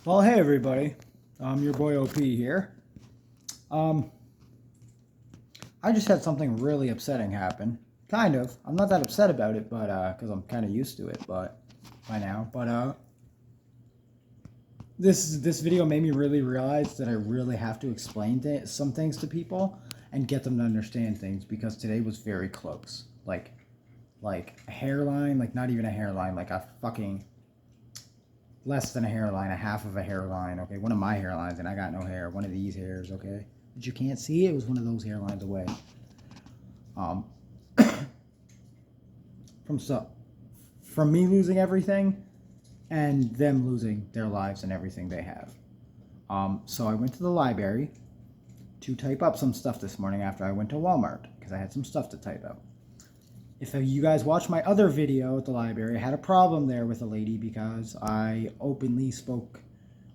Well, hey everybody, your boy OP here. I just had something really upsetting happen. Kind of. I'm not that upset about it, but because I'm kind of used to it, but by now. But this video made me really realize that I really have to explain some things to people and get them to understand things, because today was very close. Like a hairline, like not even a hairline, like a fucking less than a hairline, a half of a hairline, okay? One of my hairlines, and I got no hair. One of these hairs, okay? But you can't see it. It was one of those hairlines away. From me losing everything and them losing their lives and everything they have. So I went to the library to type up some stuff this morning after I went to Walmart, because I had some stuff to type out. If you guys watched my other video at the library, I had a problem there with a lady because I openly spoke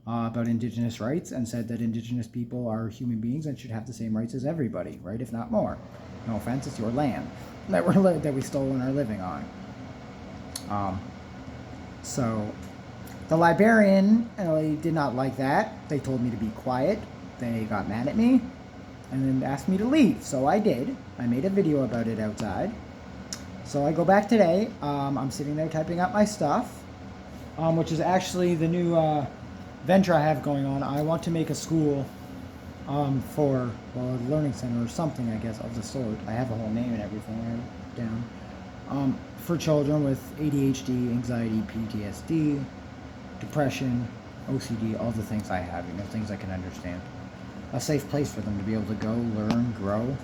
about Indigenous rights and said that Indigenous people are human beings and should have the same rights as everybody, right? If not more. No offense, it's your land that we stole and are living on. So the librarian did not like that. They told me to be quiet. They got mad at me and then asked me to leave. So I did. I made a video about it outside. So I go back today. I'm sitting there typing up my stuff, which is actually the new venture I have going on. I want to make a school for, well, a learning center or something, I guess, of the sort. I have a whole name and everything down. For children with ADHD, anxiety, PTSD, depression, OCD, all the things I have, things I can understand. A safe place for them to be able to go, learn, grow,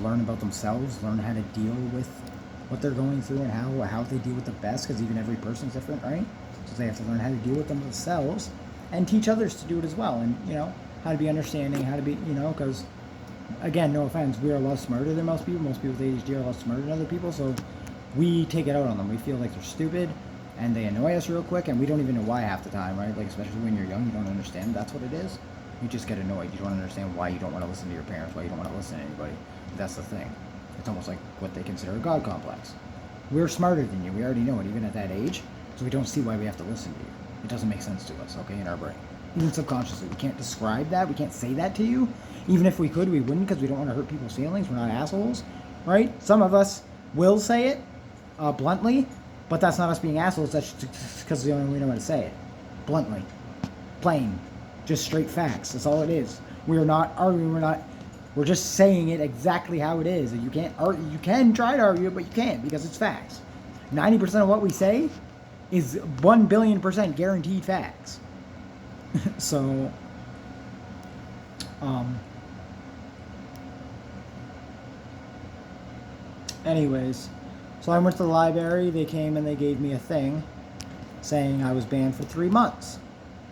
learn about themselves, learn how to deal with what they're going through and how they deal with the best, because even every person's different, right? So they have to learn how to deal with them themselves and teach others to do it as well. And, how to be understanding, how to be, because, again, no offense, we are a lot smarter than most people. Most people with ADHD are a lot smarter than other people, so we take it out on them. We feel like they're stupid and they annoy us real quick, and we don't even know why half the time, right? Like, especially when you're young, you don't understand that's what it is. You just get annoyed. You don't understand why you don't want to listen to your parents, why you don't want to listen to anybody. That's the thing. It's almost like what they consider a God complex. We're smarter than you. We already know it, even at that age. So we don't see why we have to listen to you. It doesn't make sense to us, okay, in our brain. Even subconsciously. We can't describe that. We can't say that to you. Even if we could, we wouldn't, because we don't want to hurt people's feelings. We're not assholes, right? Some of us will say it bluntly, but that's not us being assholes. That's just because the only way we know how to say it. Bluntly. Plain. Just straight facts. That's all it is. We're not arguing. We're just saying it exactly how it is. And you can't argue. You can try to argue it, but you can't, because it's facts. 90% of what we say is 1,000,000,000% guaranteed facts. So, anyways, so I went to the library. They came and they gave me a thing saying I was banned for 3 months.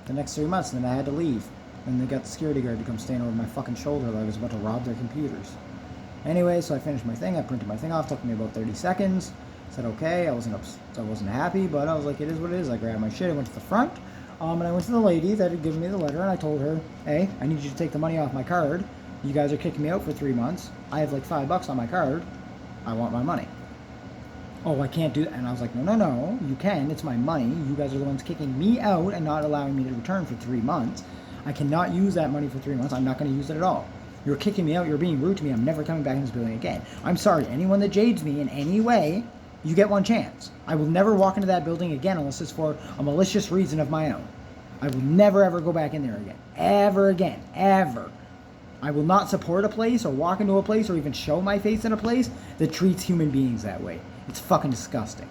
The next 3 months, and then I had to leave. And they got the security guard to come stand over my fucking shoulder like I was about to rob their computers. Anyway, so I finished my thing. I printed my thing off. Took me about 30 seconds. Said okay. I wasn't happy, but I was like, it is what it is. I grabbed my shit. I went to the front. And I went to the lady that had given me the letter, and I told her, hey, I need you to take the money off my card. You guys are kicking me out for 3 months. I have like $5 on my card. I want my money. Oh, I can't do that. And I was like, no, you can. It's my money. You guys are the ones kicking me out and not allowing me to return for 3 months. I cannot use that money for 3 months. I'm not going to use it at all. You're kicking me out. You're being rude to me. I'm never coming back in this building again. I'm sorry. Anyone that jades me in any way, you get one chance. I will never walk into that building again unless it's for a malicious reason of my own. I will never, ever go back in there again. Ever again. Ever. I will not support a place or walk into a place or even show my face in a place that treats human beings that way. It's fucking disgusting.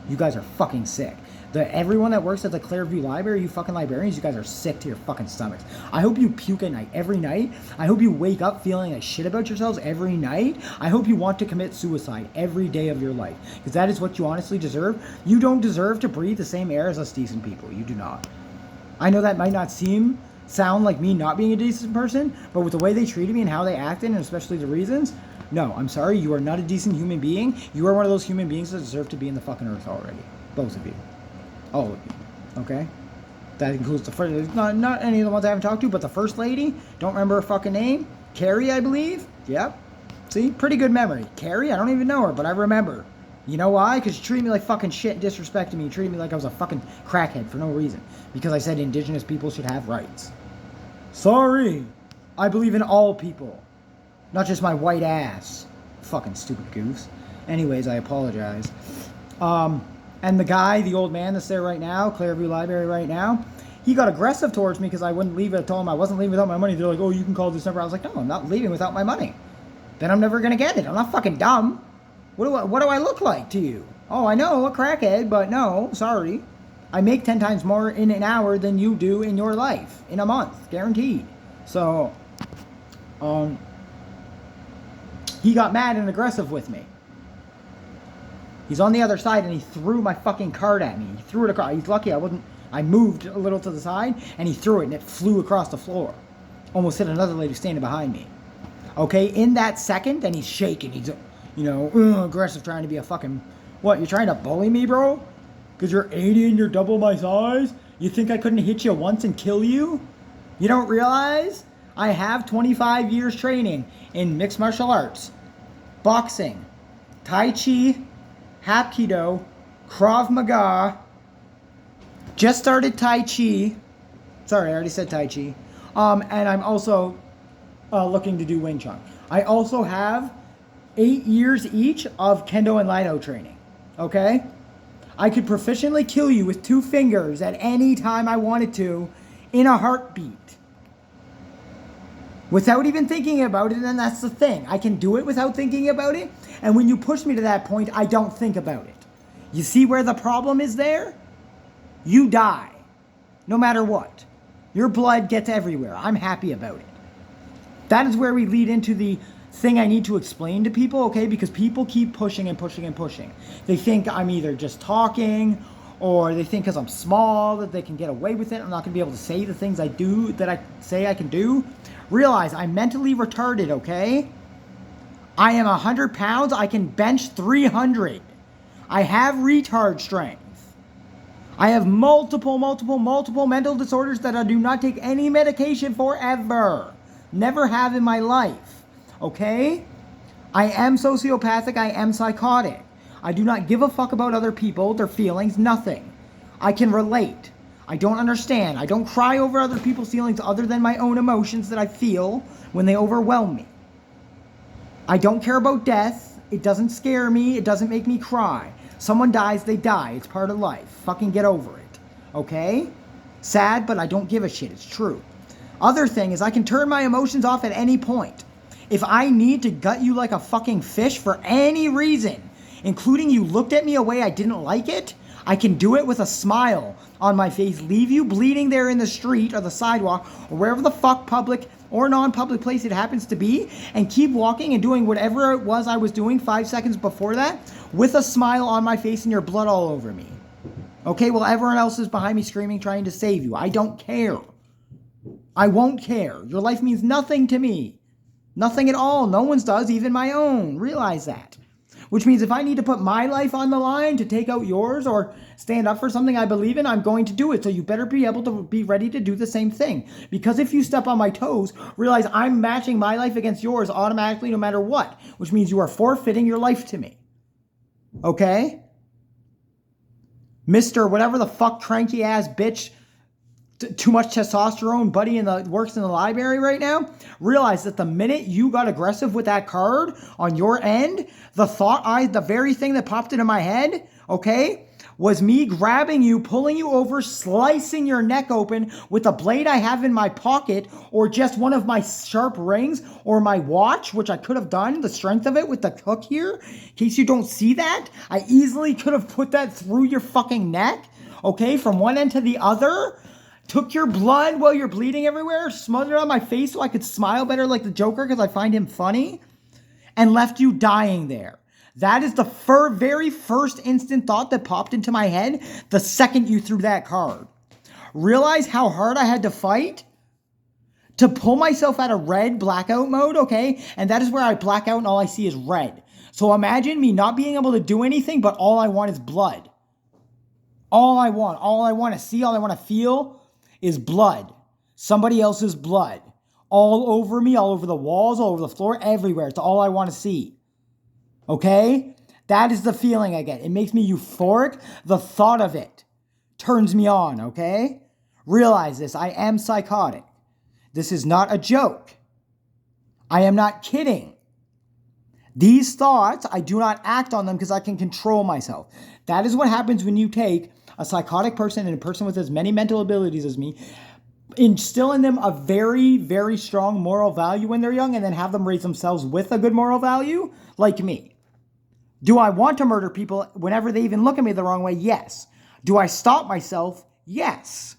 You guys are fucking sick. Everyone that works at the Claireview library, you fucking librarians, you guys are sick to your fucking stomachs. I hope you puke at night every night. I hope you wake up feeling like shit about yourselves every night. I hope you want to commit suicide every day of your life, because that is what you honestly deserve. You don't deserve to breathe the same air as us decent people. You do not. I know that might not sound like me not being a decent person, but with the way they treated me and how they acted, and especially the reasons, no, I'm sorry, you are not a decent human being. You are one of those human beings that deserve to be in the fucking earth already. Both of you. All of you. Okay? That includes the first, not any of the ones I haven't talked to, but the first lady, don't remember her fucking name. Carrie, I believe. Yep. See, pretty good memory. Carrie, I don't even know her, but I remember. You know why? Because you treated me like fucking shit and disrespected me. You treated me like I was a fucking crackhead for no reason. Because I said indigenous people should have rights. Sorry. I believe in all people. Not just my white ass. Fucking stupid goose. Anyways, I apologize. And the guy, the old man that's there right now, Claireview Library right now, he got aggressive towards me because I wouldn't leave it. I told him I wasn't leaving without my money. They're like, oh, you can call this number. I was like, no, I'm not leaving without my money. Then I'm never going to get it. I'm not fucking dumb. What do I look like to you? Oh, I know, a crackhead, but no, sorry. I make 10 times more in an hour than you do in your life. In a month. Guaranteed. So, he got mad and aggressive with me. He's on the other side and he threw my fucking card at me. He threw it across. He's lucky I moved a little to the side and he threw it and it flew across the floor. Almost hit another lady standing behind me. Okay, in that second, and he's shaking. He's, aggressive, trying to be a fucking... What, you're trying to bully me, bro? Because you're 80 and you're double my size? You think I couldn't hit you once and kill you? You don't realize? I have 25 years training in mixed martial arts, boxing, Tai Chi, Hapkido, Krav Maga, just started Tai Chi. Sorry, I already said Tai Chi. And I'm also looking to do Wing Chun. I also have 8 years each of Kendo and Lido training. Okay? I could proficiently kill you with 2 fingers at any time I wanted to in a heartbeat. Without even thinking about it, and that's the thing. I can do it without thinking about it, and when you push me to that point, I don't think about it. You see where the problem is there? You die. No matter what. Your blood gets everywhere. I'm happy about it. That is where we lead into the thing I need to explain to people, okay? Because people keep pushing and pushing and pushing. They think I'm either just talking, or they think because I'm small that they can get away with it. I'm not going to be able to say the things I do that I say I can do. Realize I'm mentally retarded, okay? I am 100 pounds. I can bench 300. I have retard strength. I have multiple mental disorders that I do not take any medication for ever. Never have in my life. Okay? I am sociopathic. I am psychotic. I do not give a fuck about other people, their feelings, nothing. I can relate. I don't understand. I don't cry over other people's feelings other than my own emotions that I feel when they overwhelm me. I don't care about death. It doesn't scare me. It doesn't make me cry. Someone dies, they die. It's part of life. Fucking get over it. Okay? Sad, but I don't give a shit. It's true. Other thing is I can turn my emotions off at any point. If I need to gut you like a fucking fish for any reason, including you looked at me a way I didn't like it, I can do it with a smile on my face, leave you bleeding there in the street or the sidewalk or wherever the fuck public or non-public place it happens to be, and keep walking and doing whatever it was I was doing 5 seconds before that with a smile on my face and your blood all over me. Okay, well, everyone else is behind me screaming, trying to save you. I don't care. I won't care. Your life means nothing to me. Nothing at all. No one's does, even my own. Realize that. Which means if I need to put my life on the line to take out yours or stand up for something I believe in, I'm going to do it. So you better be able to be ready to do the same thing. Because if you step on my toes, realize I'm matching my life against yours automatically no matter what. Which means you are forfeiting your life to me. Okay? Mr. whatever the fuck cranky ass bitch, too much testosterone buddy works in the library right now, realize that the minute you got aggressive with that card on your end, the very thing that popped into my head, okay, was me grabbing you, pulling you over, slicing your neck open with a blade I have in my pocket, or just one of my sharp rings, or my watch, which I could have done, the strength of it with the hook here. In case you don't see that, I easily could have put that through your fucking neck, okay, from one end to the other. Took your blood while you're bleeding everywhere, smothered it on my face so I could smile better like the Joker because I find him funny, and left you dying there. That is the very first instant thought that popped into my head the second you threw that card. Realize how hard I had to fight to pull myself out of red blackout mode, okay? And that is where I black out and all I see is red. So imagine me not being able to do anything, but all I want is blood. All I want to see, all I want to feel is blood. Somebody else's blood. All over me, all over the walls, all over the floor, everywhere. It's all I want to see. Okay? That is the feeling I get. It makes me euphoric. The thought of it turns me on, okay? Realize this. I am psychotic. This is not a joke. I am not kidding. These thoughts, I do not act on them because I can control myself. That is what happens when you take a psychotic person and a person with as many mental abilities as me, instill in them a very, very strong moral value when they're young, and then have them raise themselves with a good moral value, like me. Do I want to murder people whenever they even look at me the wrong way? Yes. Do I stop myself? Yes.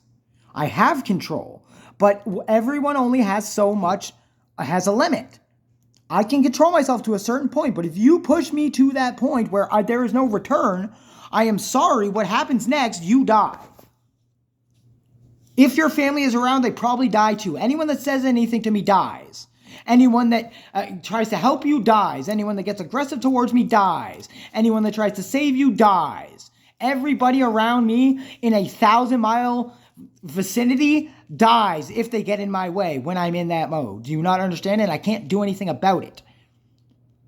I have control. But everyone only has so much, has a limit. I can control myself to a certain point, but if you push me to that point where there is no return, I am sorry, what happens next, you die. If your family is around, they probably die too. Anyone that says anything to me dies. Anyone that tries to help you dies. Anyone that gets aggressive towards me dies. Anyone that tries to save you dies. Everybody around me in a 1,000-mile vicinity dies if they get in my way when I'm in that mode. Do you not understand it? I can't do anything about it.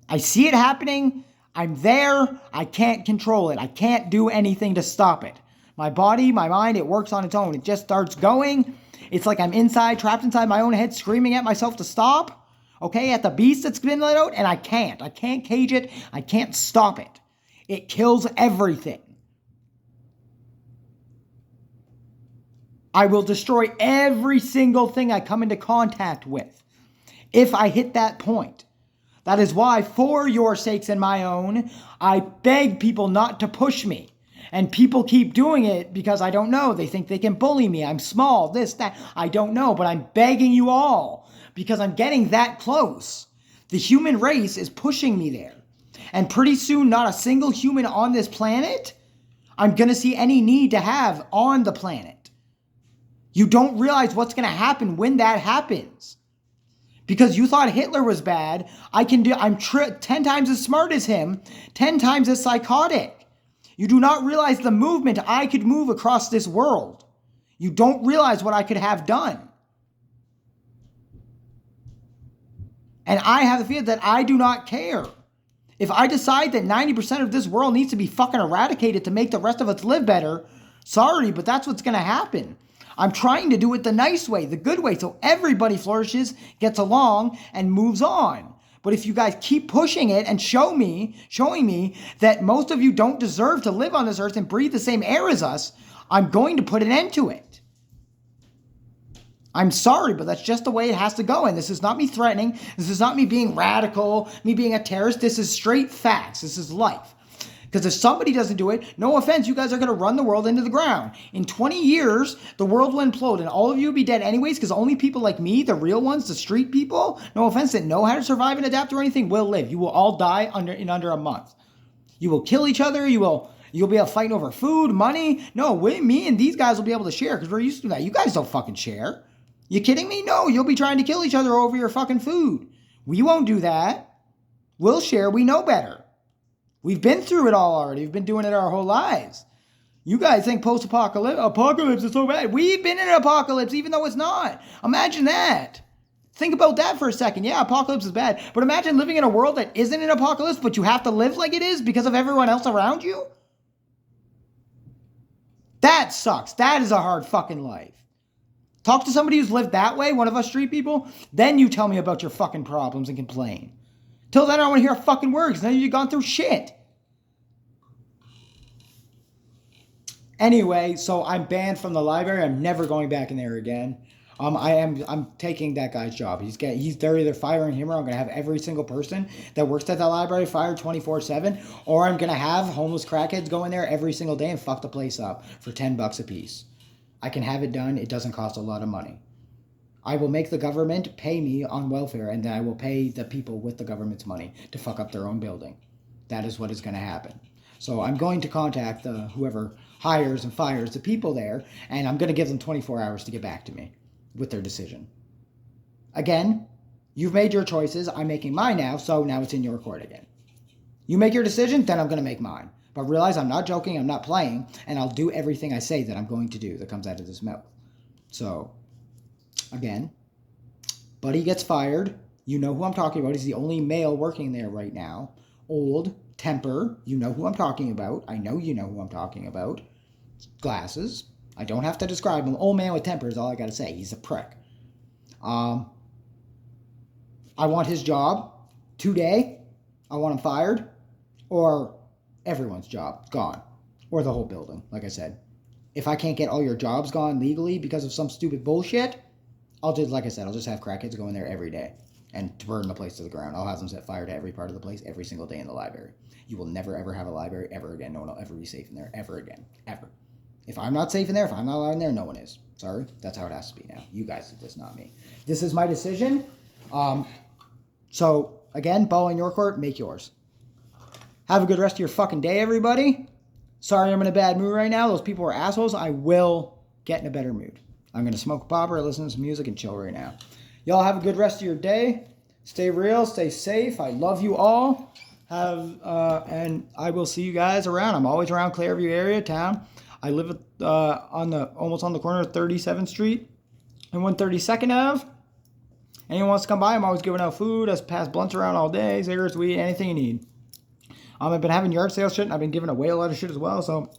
I see it happening. I'm there. I can't control it. I can't do anything to stop it. My body, my mind, it works on its own. It just starts going. It's like I'm trapped inside my own head, screaming at myself to stop. Okay, at the beast that's been let out, and I can't. I can't cage it. I can't stop it. It kills everything. I will destroy every single thing I come into contact with if I hit that point. That is why, for your sakes and my own, I beg people not to push me. And people keep doing it because I don't know. They think they can bully me. I'm small, this, that. I don't know, but I'm begging you all because I'm getting that close. The human race is pushing me there. And pretty soon, not a single human on this planet I'm going to see any need to have on the planet. You don't realize what's going to happen when that happens. Because you thought Hitler was bad, I'm 10 times as smart as him, 10 times as psychotic. You do not realize the movement I could move across this world. You don't realize what I could have done. And I have the feeling that I do not care. If I decide that 90% of this world needs to be fucking eradicated to make the rest of us live better, sorry, but that's what's going to happen. I'm trying to do it the nice way, the good way, so everybody flourishes, gets along, and moves on. But if you guys keep pushing it and showing me that most of you don't deserve to live on this earth and breathe the same air as us, I'm going to put an end to it. I'm sorry, but that's just the way it has to go. And this is not me threatening. This is not me being radical, me being a terrorist. This is straight facts. This is life. Because if somebody doesn't do it, no offense, you guys are going to run the world into the ground. In 20 years, the world will implode and all of you will be dead anyways because only people like me, the real ones, the street people, no offense, that know how to survive and adapt or anything, will live. You will all die in under a month. You will kill each other. You'll be able to fight over food, money. No, me and these guys will be able to share because we're used to that. You guys don't fucking share. You kidding me? No, you'll be trying to kill each other over your fucking food. We won't do that. We'll share. We know better. We've been through it all already. We've been doing it our whole lives. You guys think apocalypse is so bad. We've been in an apocalypse even though it's not. Imagine that. Think about that for a second. Yeah, apocalypse is bad. But imagine living in a world that isn't an apocalypse, but you have to live like it is because of everyone else around you. That sucks. That is a hard fucking life. Talk to somebody who's lived that way, one of us street people, then you tell me about your fucking problems and complain. Till then, I don't want to hear a fucking word because then you've gone through shit. Anyway, so I'm banned from the library. I'm never going back in there again. I'm taking that they're either firing him or I'm going to have every single person that works at that library fired 24/7, or I'm going to have homeless crackheads go in there every single day and fuck the place up for $10 a piece. I can have it done. It doesn't cost a lot of money. I will make the government pay me on welfare, and then I will pay the people with the government's money to fuck up their own building. That is what is going to happen. So I'm going to contact whoever hires and fires the people there, and I'm going to give them 24 hours to get back to me with their decision. Again, you've made your choices. I'm making mine now, so now it's in your court again. You make your decision, then I'm going to make mine. But realize I'm not joking, I'm not playing, and I'll do everything I say that I'm going to do that comes out of this mouth. So, again, Buddy gets fired. You know who I'm talking about. He's the only male working there right now. Old, temper. You know who I'm talking about. I know you know who I'm talking about. Glasses. I don't have to describe him. Old man with temper is all I gotta say. He's a prick. I want his job today. I want him fired. Or everyone's job gone. Or the whole building, like I said. If I can't get all your jobs gone legally because of some stupid bullshit, I'll just, like I said, I'll just have crackheads go in there every day and burn the place to the ground. I'll have them set fire to every part of the place every single day in the library. You will never, ever have a library ever again. No one will ever be safe in there ever again. Ever. If I'm not safe in there, if I'm not allowed in there, no one is. Sorry. That's how it has to be now. You guys did this, not me. This is my decision. So, again, ball in your court, make yours. Have a good rest of your fucking day, everybody. Sorry I'm in a bad mood right now. Those people are assholes. I will get in a better mood. I'm going to smoke a popper, listen to some music, and chill right now. Y'all have a good rest of your day. Stay real. Stay safe. I love you all. And I will see you guys around. I'm always around Claireview area, town. I live almost on the corner of 37th Street and 132nd Ave. Anyone wants to come by, I'm always giving out food. I pass blunts around all day, cigarettes, weed, anything you need. I've been having yard sale shit, and I've been giving away a lot of shit as well. So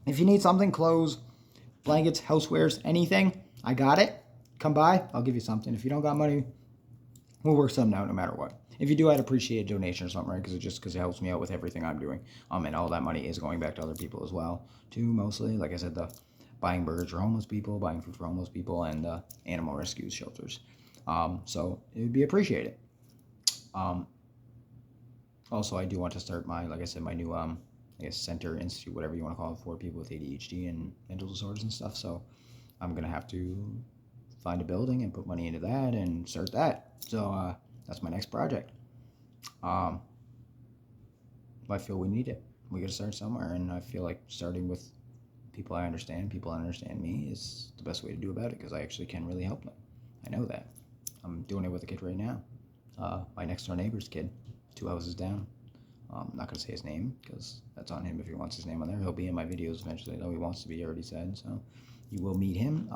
if you need something, clothes, blankets, housewares, anything, I got it. Come by, I'll give you something. If you don't got money, we'll work something out no matter what. If you do, I'd appreciate a donation or something, right? Because it helps me out with everything I'm doing. And all that money is going back to other people as well, too, mostly. Like I said, the buying burgers for homeless people, buying food for homeless people, and animal rescue shelters. So it would be appreciated. Also, I do want to start my new, center, institute, whatever you want to call it, for people with ADHD and mental disorders and stuff. So I'm going to have to find a building and put money into that and start that. So that's my next project. I feel we need it. We got to start somewhere, and I feel like starting with people understand me is the best way to do about it, because I actually can really help them. I know that. I'm doing it with a kid right now. My next door neighbor's kid, 2 houses down. I'm not going to say his name, because that's on him if he wants his name on there. He'll be in my videos eventually, though he wants to be, already said. So you will meet him.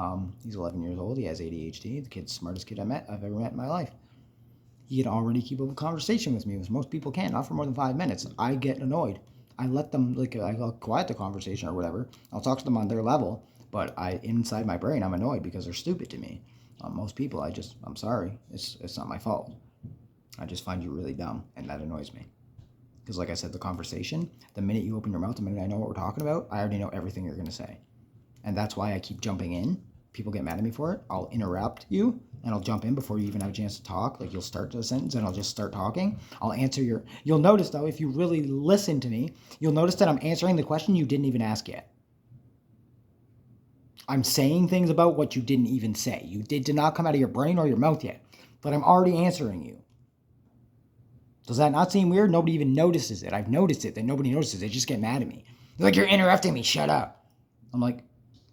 He's 11 years old. He has ADHD. The kid's the smartest kid I've ever met in my life. He can already keep up a conversation with me, which most people can't, not for more than 5 minutes. I get annoyed. I let them, I'll quiet the conversation or whatever. I'll talk to them on their level, but inside my brain, I'm annoyed because they're stupid to me. Most people, I'm sorry. It's not my fault. I just find you really dumb, and that annoys me. Because like I said, the conversation, the minute you open your mouth, the minute I know what we're talking about, I already know everything you're going to say. And that's why I keep jumping in. People get mad at me for it. I'll interrupt you, and I'll jump in before you even have a chance to talk. Like, you'll start the sentence, and I'll just start talking. I'll answer you'll notice, though, if you really listen to me, you'll notice that I'm answering the question you didn't even ask yet. I'm saying things about what you didn't even say. You did not come out of your brain or your mouth yet, but I'm already answering you. Does that not seem weird? Nobody even notices it. I've noticed it, that nobody notices. They just get mad at me. They're like, you're interrupting me. Shut up. I'm like,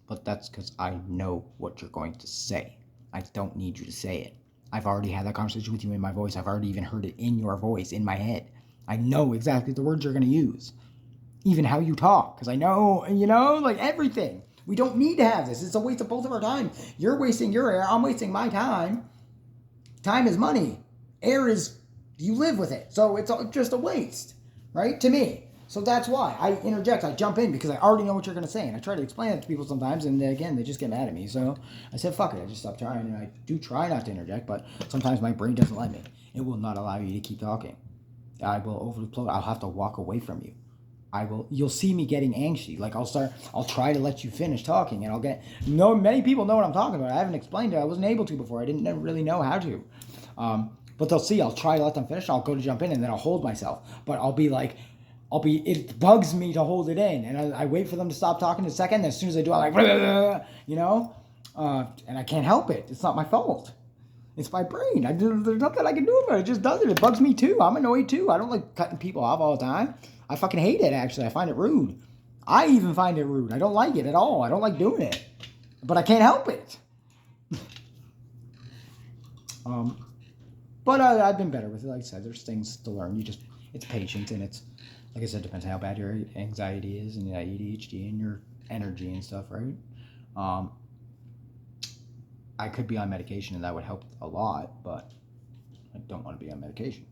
but that's because I know what you're going to say. I don't need you to say it. I've already had that conversation with you in my voice. I've already even heard it in your voice, in my head. I know exactly the words you're going to use. Even how you talk. Because I know, like everything. We don't need to have this. It's a waste of both of our time. You're wasting your air. I'm wasting my time. Time is money. Air is, you live with it. So it's just a waste, right? To me. So that's why I interject. I jump in because I already know what you're going to say. And I try to explain it to people sometimes. And again, they just get mad at me. So I said, fuck it. I just stopped trying. And I do try not to interject. But sometimes my brain doesn't let me. It will not allow you to keep talking. I will overflow. I'll have to walk away from you. You'll see me getting angsty. Like I'll try to let you finish talking, and many people know what I'm talking about. I haven't explained it. I wasn't able to before. I didn't really know how to. But they'll see, I'll try to let them finish. I'll go to jump in, and then I'll hold myself. But it bugs me to hold it in. And I wait for them to stop talking a second. And as soon as they do, I'm like, and I can't help it. It's not my fault. It's my brain. There's nothing I can do about it. It just does it. It bugs me too. I'm annoyed too. I don't like cutting people off all the time. I fucking hate it, actually. I find it rude. I even find it rude. I don't like it at all. I don't like doing it. But I can't help it. But I've been better with it. Like I said, there's things to learn. It's patience, and it's, like I said, depends on how bad your anxiety is and your ADHD and your energy and stuff, right? I could be on medication, and that would help a lot, but I don't want to be on medication.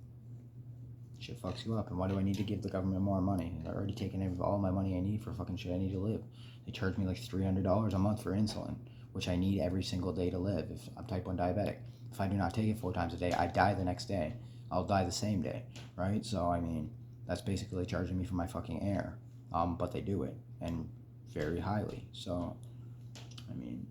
Shit fucks you up. And why do I need to give the government more money? They're already taking all my money I need for fucking shit I need to live. They charge me like $300 a month for insulin, which I need every single day to live if I'm type 1 diabetic. If I do not take it 4 times a day, I die the next day. I'll die the same day, right? So, I mean, that's basically charging me for my fucking air. But they do it, and very highly. So, I mean,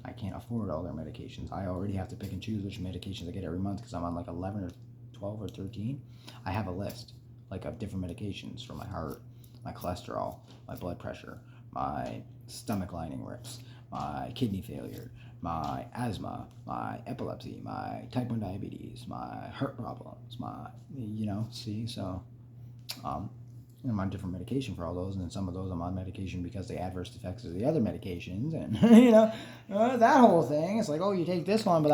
I can't afford all their medications. I already have to pick and choose which medications I get every month because I'm on like 11 or 12 or 13. I have a list, like, of different medications for my heart, my cholesterol, my blood pressure, my stomach lining rips, my kidney failure, my asthma, my epilepsy, my type 1 diabetes, my heart problems, I'm on different medication for all those, and then some of those I'm on medication because the adverse effects of the other medications, and that whole thing. It's like, oh, you take this one, but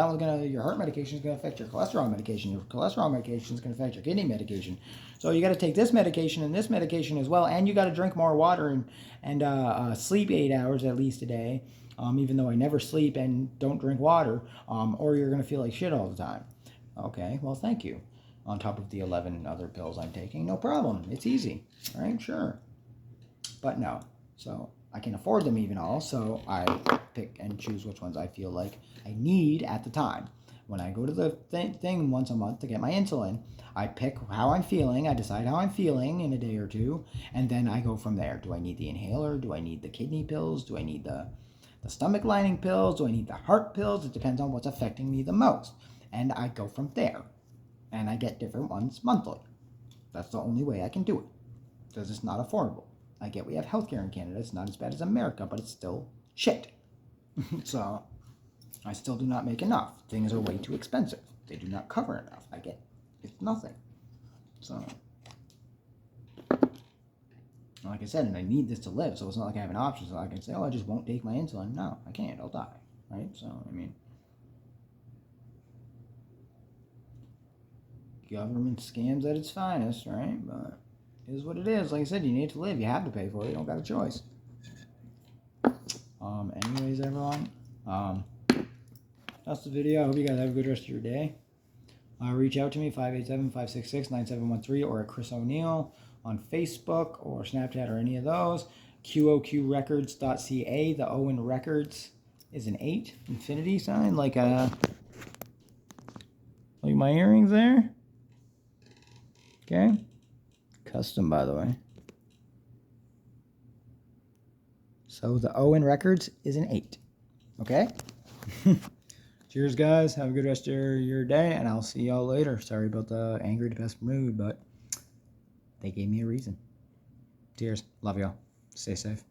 your heart medication is gonna affect your cholesterol medication. Your cholesterol medication is gonna affect your kidney medication. So you got to take this medication and this medication as well, and you got to drink more water and sleep 8 hours at least a day. Even though I never sleep and don't drink water, or you're gonna feel like shit all the time. Okay, well, thank you. On top of the 11 other pills I'm taking, no problem. It's easy, right? Sure. But no. So I can afford them even all, so I pick and choose which ones I feel like I need at the time. When I go to the thing once a month to get my insulin, I pick how I'm feeling, I decide how I'm feeling in a day or two, and then I go from there. Do I need the inhaler? Do I need the kidney pills? Do I need the stomach lining pills? Do I need the heart pills? It depends on what's affecting me the most. And I go from there. And I get different ones monthly. That's the only way I can do it, because it's not affordable. I get we have healthcare in Canada. It's not as bad as America, but it's still shit. So I still do not make enough. Things are way too expensive. They do not cover enough. It's nothing. So, like I said, and I need this to live, so it's not like I have an option. So I can say, oh, I just won't take my insulin. No, I can't. I'll die. Right? So, I mean, government scams at its finest, right? But it is what it is. Like I said, you need to live. You have to pay for it. You don't got a choice. Anyways, everyone, that's the video. I hope you guys have a good rest of your day. Reach out to me, 587-566-9713, or at Chris O'Neill on Facebook or Snapchat or any of those. QOQrecords.ca. The O in records is an 8, infinity sign, like my earrings there. Okay, custom, by the way. So the O in records is an 8. Okay. Cheers, guys. Have a good rest of your day, and I'll see y'all later. Sorry about the angry, depressed mood, but they gave me a reason. Cheers. Love y'all. Stay safe.